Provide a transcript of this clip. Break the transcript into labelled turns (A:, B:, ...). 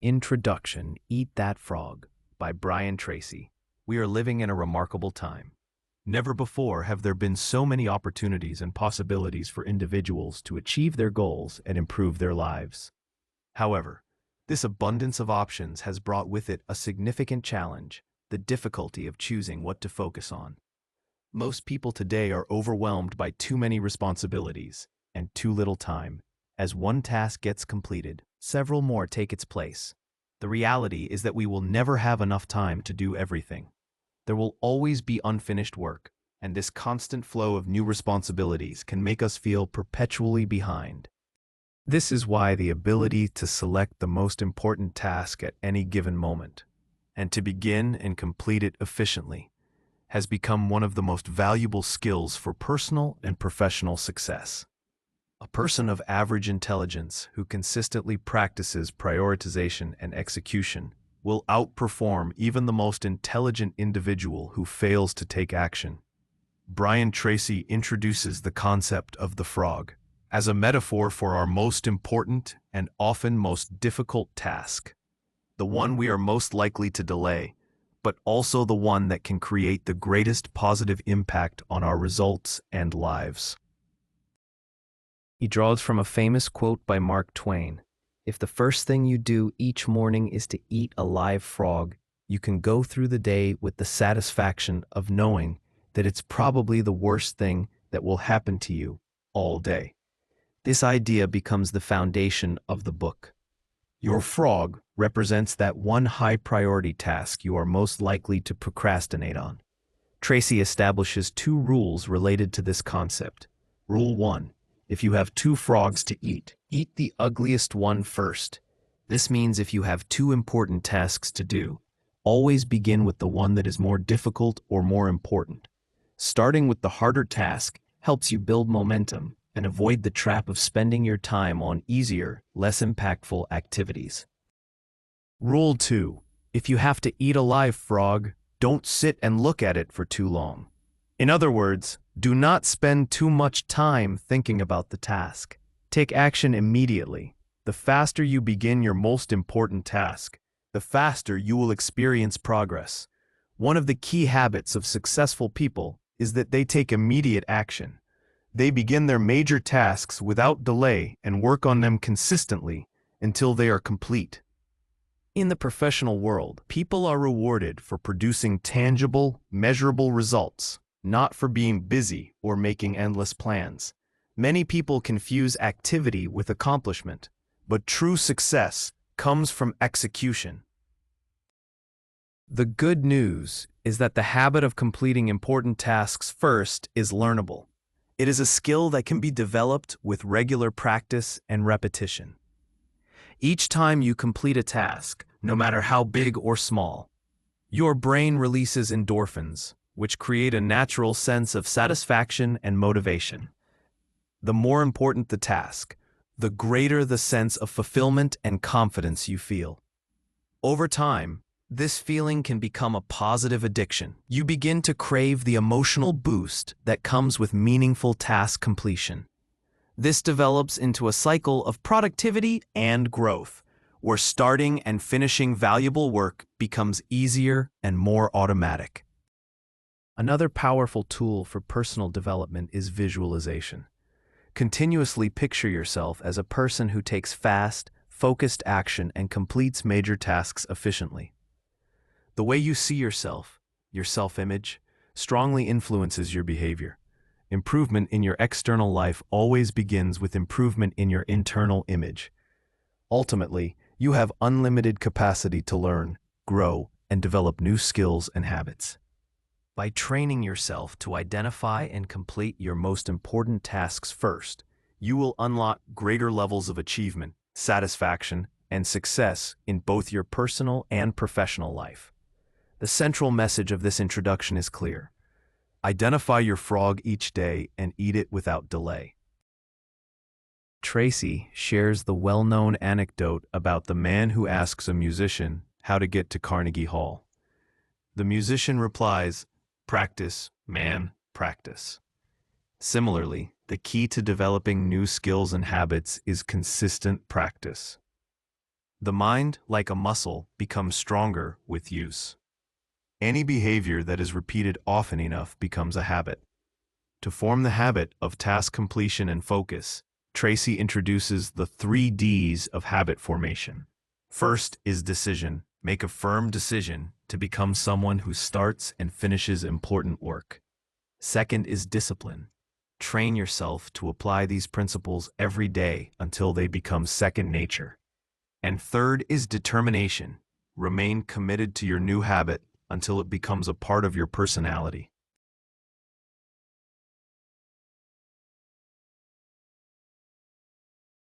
A: Introduction: Eat That Frog by Brian Tracy. We are living in a remarkable time. Never before have there been so many opportunities and possibilities for individuals to achieve their goals and improve their lives. However, this abundance of options has brought with it a significant challenge: the difficulty of choosing what to focus on. Most people today are overwhelmed by too many responsibilities and too little time. As one task gets completed, several more take its place. The reality is that we will never have enough time to do everything. There will always be unfinished work, and this constant flow of new responsibilities can make us feel perpetually behind. This is why the ability to select the most important task at any given moment, and to begin and complete it efficiently, has become one of the most valuable skills for personal and professional success. A person of average intelligence who consistently practices prioritization and execution will outperform even the most intelligent individual who fails to take action. Brian Tracy introduces the concept of the frog as a metaphor for our most important and often most difficult task, the one we are most likely to delay, but also the one that can create the greatest positive impact on our results and lives. He draws from a famous quote by Mark Twain: "If the first thing you do each morning is to eat a live frog, you can go through the day with the satisfaction of knowing that it's probably the worst thing that will happen to you all day." This idea becomes the foundation of the book. Your frog represents that one high-priority task you are most likely to procrastinate on. Tracy establishes two rules related to this concept. Rule 1. If you have two frogs to eat, eat the ugliest one first. This means if you have two important tasks to do, always begin with the one that is more difficult or more important. Starting with the harder task helps you build momentum and avoid the trap of spending your time on easier, less impactful activities. Rule 2. If you have to eat a live frog, don't sit and look at it for too long. In other words, do not spend too much time thinking about the task. Take action immediately. The faster you begin your most important task, the faster you will experience progress. One of the key habits of successful people is that they take immediate action. They begin their major tasks without delay and work on them consistently until they are complete. In the professional world, people are rewarded for producing tangible, measurable results, not for being busy or making endless plans. Many people confuse activity with accomplishment, but true success comes from execution. The good news is that the habit of completing important tasks first is learnable. It is a skill that can be developed with regular practice and repetition. Each time you complete a task, no matter how big or small, your brain releases endorphins, which create a natural sense of satisfaction and motivation. The more important the task, the greater the sense of fulfillment and confidence you feel. Over time, this feeling can become a positive addiction. You begin to crave the emotional boost that comes with meaningful task completion. This develops into a cycle of productivity and growth, where starting and finishing valuable work becomes easier and more automatic. Another powerful tool for personal development is visualization. Continuously picture yourself as a person who takes fast, focused action and completes major tasks efficiently. The way you see yourself, your self-image, strongly influences your behavior. Improvement in your external life always begins with improvement in your internal image. Ultimately, you have unlimited capacity to learn, grow, and develop new skills and habits. By training yourself to identify and complete your most important tasks first, you will unlock greater levels of achievement, satisfaction, and success in both your personal and professional life. The central message of this introduction is clear. Identify your frog each day and eat it without delay. Tracy shares the well-known anecdote about the man who asks a musician how to get to Carnegie Hall. The musician replies, "Practice, man, practice." Similarly, the key to developing new skills and habits is consistent practice. The mind, like a muscle, becomes stronger with use. Any behavior that is repeated often enough becomes a habit. To form the habit of task completion and focus, Tracy introduces the 3 Ds of habit formation. First is decision. Make a firm decision to become someone who starts and finishes important work. Second is discipline. Train yourself to apply these principles every day until they become second nature. And third is determination. Remain committed to your new habit until it becomes a part of your personality.